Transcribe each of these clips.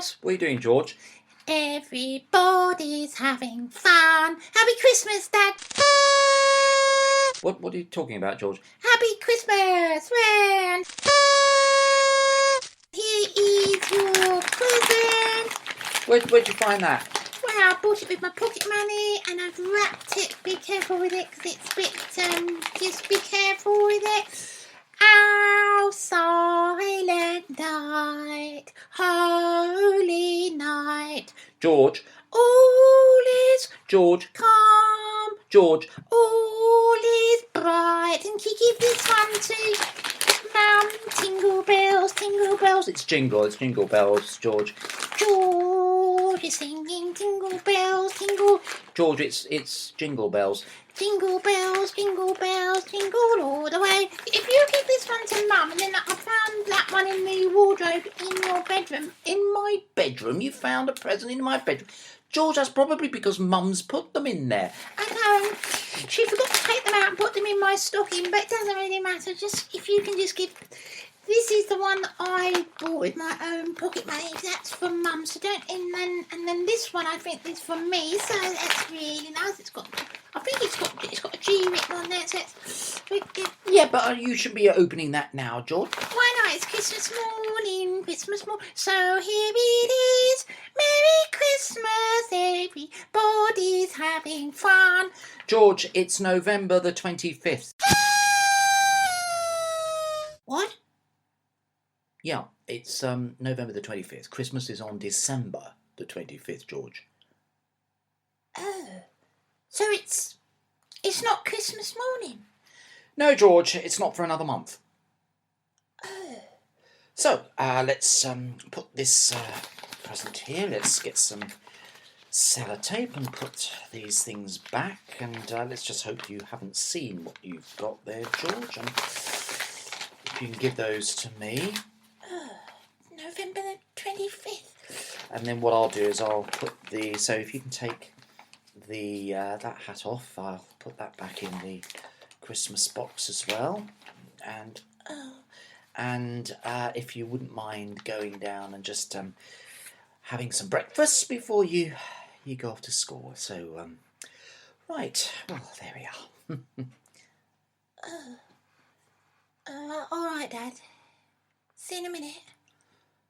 Yes, what are you doing, George? Everybody's having fun. Happy Christmas, Dad. What are you talking about, George? Happy Christmas, friend. Here is your present. Where'd you find that? Well, I bought it with my pocket money and I've wrapped it. Be careful with it because it's a bit, just be careful with it. Oh, silent night, holy night. George. All is George. calm. George. All is bright. And can you give this one to Mum? Tingle bells, tingle bells. It's Jingle Bells, George. George is singing tingle bells, tingle. George, it's Jingle Bells. Jingle bells, jingle all the way. If you give this one to Mum, and then I found that one in the wardrobe in your bedroom. In my bedroom? You found a present in my bedroom? George, that's probably because Mum's put them in there. I know. She forgot to take them out and put them in my stocking, but it doesn't really matter. Just if you can just give. This is the one that I bought with my own pocket money. That's for Mum. So don't. And then this one I think is for me. So that's really nice. I think it's got a G written on there. So Yeah, but you should be opening that now, George. Why not? It's Christmas morning. So here it is. Merry Christmas, everybody's having fun. George, it's November the 25th. What? Yeah, it's November the 25th. Christmas is on December the 25th, George. Oh, so it's not Christmas morning. No, George, it's not for another month. Oh. So, let's put this present here. Let's get some sellotape and put these things back. And let's just hope you haven't seen what you've got there, George. And if you can give those to me. November the 25th. And then what I'll do is I'll put so if you can take the that hat off, I'll put that back in the Christmas box as well. And if you wouldn't mind going down and just having some breakfast before you go off to school. So right, well, there we are. All right, Dad. See you in a minute.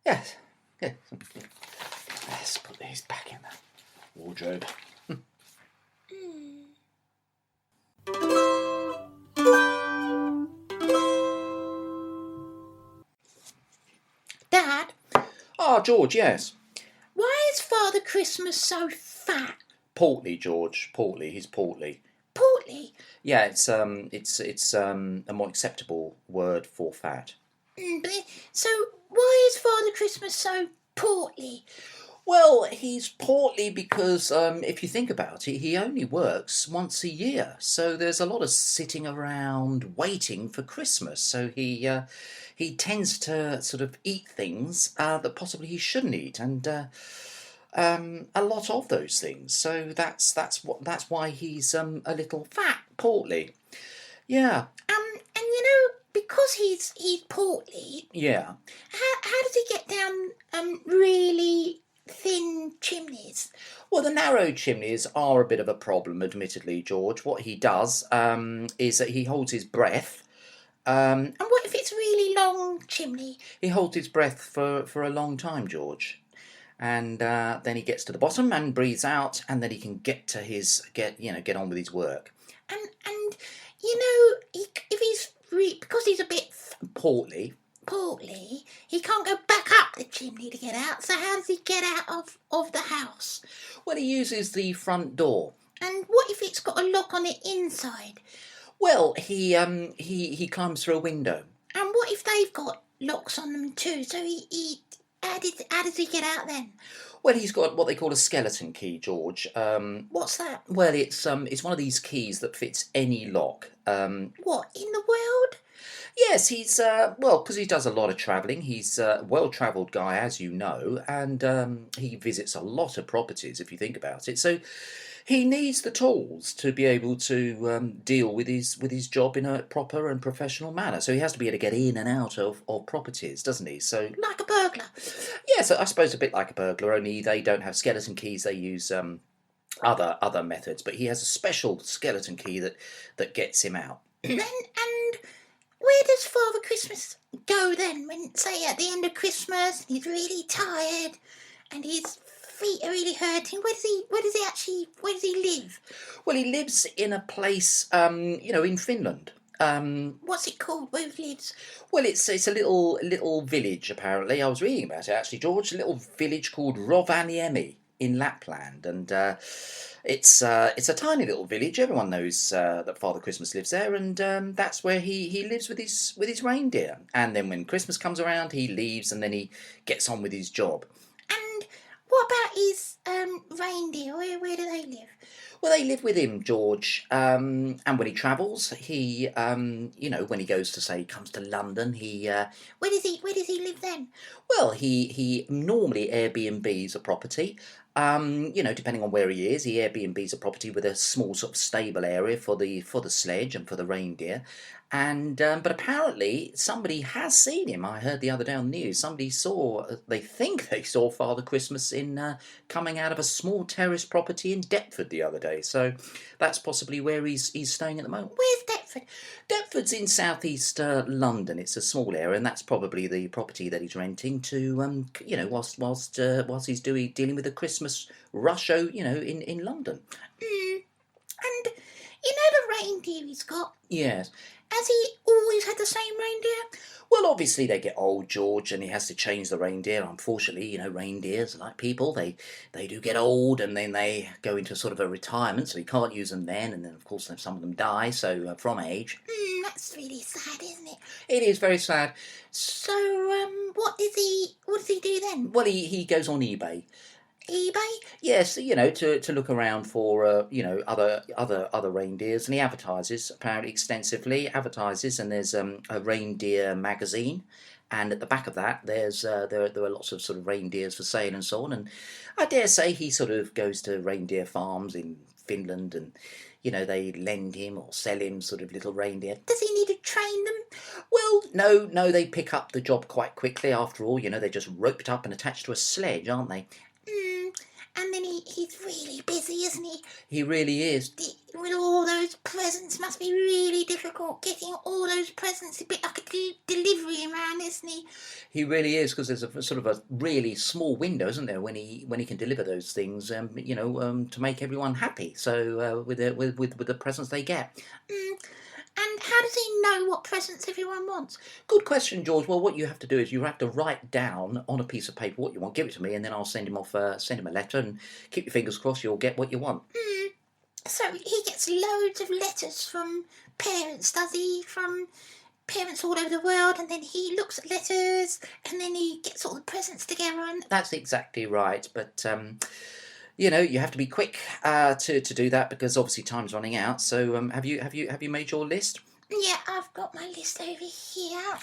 Yes. Let's put these back in the wardrobe. Dad, Ah, George, yes. why is Father Christmas so fat? Portly, George. Portly. He's portly. Portly? Yeah, it's a more acceptable word for fat. So why is Father Christmas so portly? Well, he's portly because if you think about it, he only works once a year. So there's a lot of sitting around waiting for Christmas. So he tends to sort of eat things that possibly he shouldn't eat, and a lot of those things. So that's why he's a little fat, portly. Yeah. And you know, because he's portly. Yeah. How does he get down really thin chimneys? Well, the narrow chimneys are a bit of a problem, admittedly, George. What he does is that he holds his breath. And what if it's a really long chimney? He holds his breath for a long time, George. And then he gets to the bottom and breathes out, and then he can get on with his work. And you know, if he's because he's a bit Portly, he can't go back up the chimney to get out. So how does he get out of the house? well, he uses the front door. And what if it's got a lock on the inside? Well, he climbs through a window. And what if they've got locks on them too? So how does he get out then? Well, he's got what they call a skeleton key, George. What's that? Well, it's one of these keys that fits any lock. What in the world? Yes, he's well, because he does a lot of travelling. He's a well-travelled guy, as you know, and he visits a lot of properties. If you think about it, so he needs the tools to be able to deal with his job in a proper and professional manner. So he has to be able to get in and out of properties, doesn't he? So Like a burglar. yes, I suppose a bit like a burglar, only they don't have skeleton keys. They use other methods, but he has a special skeleton key that gets him out. And where does Father Christmas go then? When, say, at the end of Christmas, he's really tired and his feet are really hurting. Where does he live? Well, he lives in a place, in Finland. What's it called where he lives? Well, it's a little village apparently. I was reading about it actually, George. A little village called Rovaniemi in Lapland, and it's a tiny little village. Everyone knows that Father Christmas lives there, and that's where he lives with his reindeer. And then when Christmas comes around, he leaves, and then he gets on with his job. And what about his reindeer? Where do they live? Well, they live with him, George. And when he travels, when he goes to say comes to London, Where does he live then? well, he normally Airbnbs a property. Depending on where he is, he Airbnbs a property with a small sort of stable area for the sledge and for the reindeer. And but apparently somebody has seen him. I heard the other day on the news. Somebody saw. They think they saw Father Christmas in coming out of a small terrace property in Deptford the other day. So that's possibly where he's staying at the moment. Where's Deptford? Deptford's in southeast London. It's a small area, and that's probably the property that he's renting to, whilst he's dealing with the Christmas rush, in London. And you know the reindeer he's got? Yes. Has he always had the same reindeer? Well, obviously they get old, George, and he has to change the reindeer. Unfortunately, reindeers, like people, they do get old, and then they go into sort of a retirement, so he can't use them then. And then, of course, some of them die, so from age. That's really sad, isn't it? It is very sad. So, what does he do then? Well, he goes on eBay. eBay? Yes, to look around for other reindeers, and he advertises apparently extensively. Advertises, and there's a reindeer magazine, and at the back of that there are lots of sort of reindeers for sale and so on. And I dare say he sort of goes to reindeer farms in Finland, and they lend him or sell him sort of little reindeer. Does he need to train them? Well, no, they pick up the job quite quickly. After all, they're just roped up and attached to a sledge, aren't they? And then he's really busy, isn't he? He really is. With all those presents, must be really difficult getting all those presents. A bit like a delivery man, isn't he? He really is, because there's a sort of a really small window, isn't there, when he can deliver those things, to make everyone happy. So with the presents they get. And how does he know what presents everyone wants? Good question, George. Well, what you have to do is you have to write down on a piece of paper what you want, give it to me, and then I'll send him a letter, and keep your fingers crossed you'll get what you want. So he gets loads of letters from parents, does he? From parents all over the world, and then he looks at letters, and then he gets all the presents together. And that's exactly right, but you have to be quick to do that, because obviously time's running out. So have you made your list? Yeah, I've got my list over here.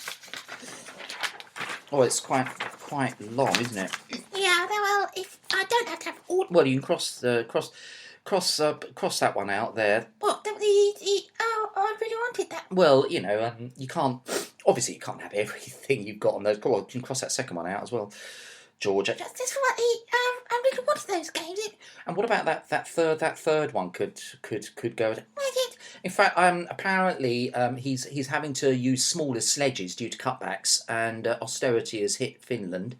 Oh, it's quite long, isn't it? Yeah, well, if I don't have to have all. Well, you can cross that one out there. What? Oh, I really wanted that. Well, you can't. Obviously, you can't have everything you've got on those. Go on, you can cross that second one out as well, George. That's what I really wanted those games. And what about that third one? Could go. Where's it? In fact, apparently he's having to use smaller sledges due to cutbacks, and austerity has hit Finland.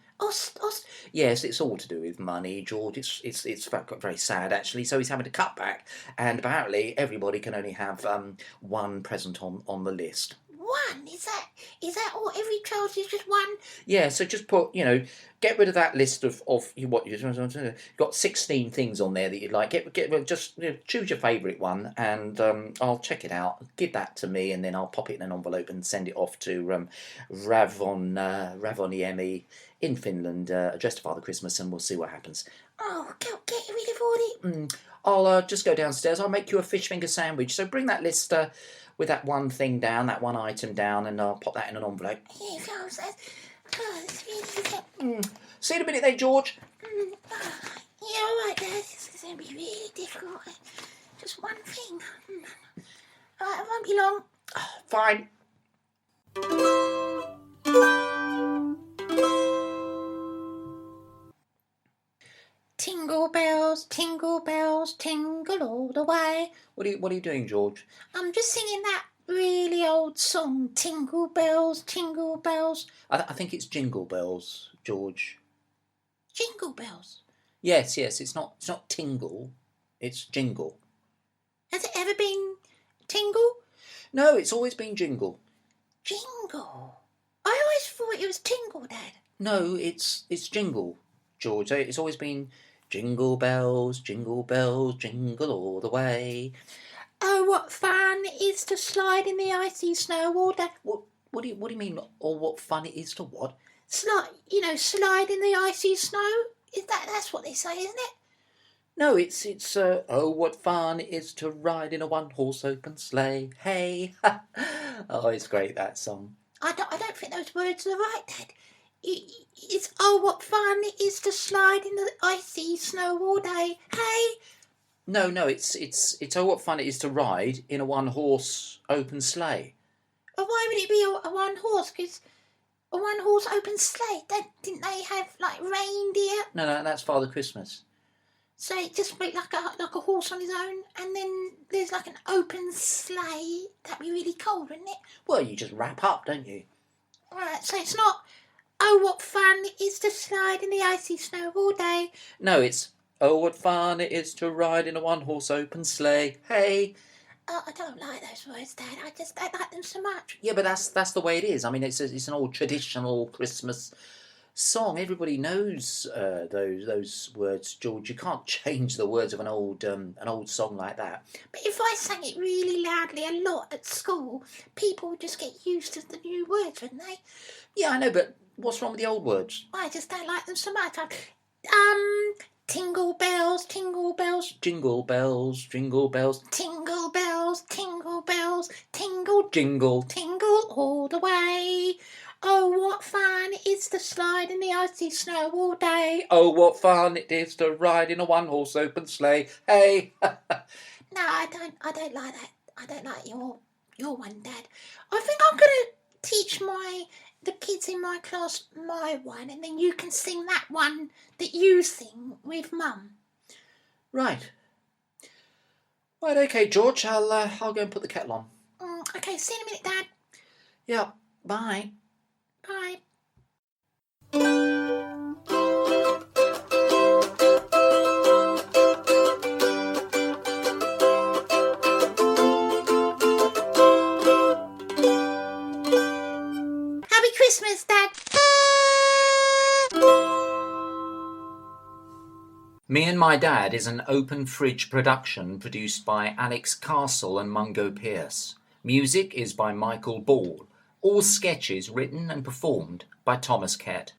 Yes, it's all to do with money, George. It's very sad actually. So he's having to cut back, and apparently everybody can only have one present on the list. One? Is that all? Every child is just one? Yeah, so just put, get rid of that list of what you've got 16 things on there that you'd like. Just choose your favourite one, and I'll check it out. Give that to me, and then I'll pop it in an envelope and send it off to Ravoniemi in Finland, addressed to Father Christmas, and we'll see what happens. Oh, get rid afford it? I'll just go downstairs. I'll make you a fish finger sandwich. So bring that list with that one thing down, that one item down, and I'll pop that in an envelope. Yeah, it's really... See you in a minute then, George. Yeah, all right, Dad. This is going to be really difficult. Just one thing. All right, it won't be long. Fine. Tingle bells, tingle all the way. What are you doing, George? I'm just singing that really old song, Tingle Bells, Tingle Bells. I think it's Jingle Bells, George. Jingle Bells? Yes. It's not tingle. It's jingle. Has it ever been tingle? No, it's always been jingle. Jingle? I always thought it was tingle, Dad. No, it's jingle, George. It's always been jingle bells, jingle all the way. Oh, what fun it is to slide in the icy snow all day. What do you mean? Or what fun it is to what? Slide in the icy snow. That's what they say, isn't it? No, it's oh, what fun it is to ride in a one-horse open sleigh. Hey, oh, it's great, that song. I don't think those words are right, Dad. It's oh, what fun it is to slide in the icy snow all day. Hey. No, it's oh, what fun it is to ride in a one-horse open sleigh. Well, why would it be a one horse? Because a one horse open sleigh. Didn't they have like reindeer? No, that's Father Christmas. So it just went like a horse on his own, and then there's like an open sleigh. That'd be really cold, wouldn't it? Well, you just wrap up, don't you? Right. So it's not. Oh, what fun it is to slide in the icy snow all day. No, it's oh, what fun it is to ride in a one-horse open sleigh. Hey. Oh, I don't like those words, Dad. I just don't like them so much. Yeah, but that's the way it is. I mean, it's an old traditional Christmas song. Everybody knows those words, George. You can't change the words of an old song like that. But if I sang it really loudly a lot at school, people would just get used to the new words, wouldn't they? Yeah, I know, but what's wrong with the old words? I just don't like them so much. Tingle bells, tingle bells. Jingle bells, jingle bells. Tingle bells, tingle bells. Jingle. Tingle all the way. Oh, what fun it is to slide in the icy snow all day. Oh, what fun it is to ride in a one-horse open sleigh. Hey. No, I don't like that. I don't like your one, Dad. I think I'm going to teach the kids in my class my one, and then you can sing that one that you sing with Mum. Right, okay, George. I'll go and put the kettle on. Okay, see you in a minute, Dad. Yeah, bye. Bye. Happy Christmas, Dad. Me and My Dad is an open fridge production produced by Alex Castle and Mungo Pierce. Music is by Michael Ball. All sketches written and performed by Thomas Kett.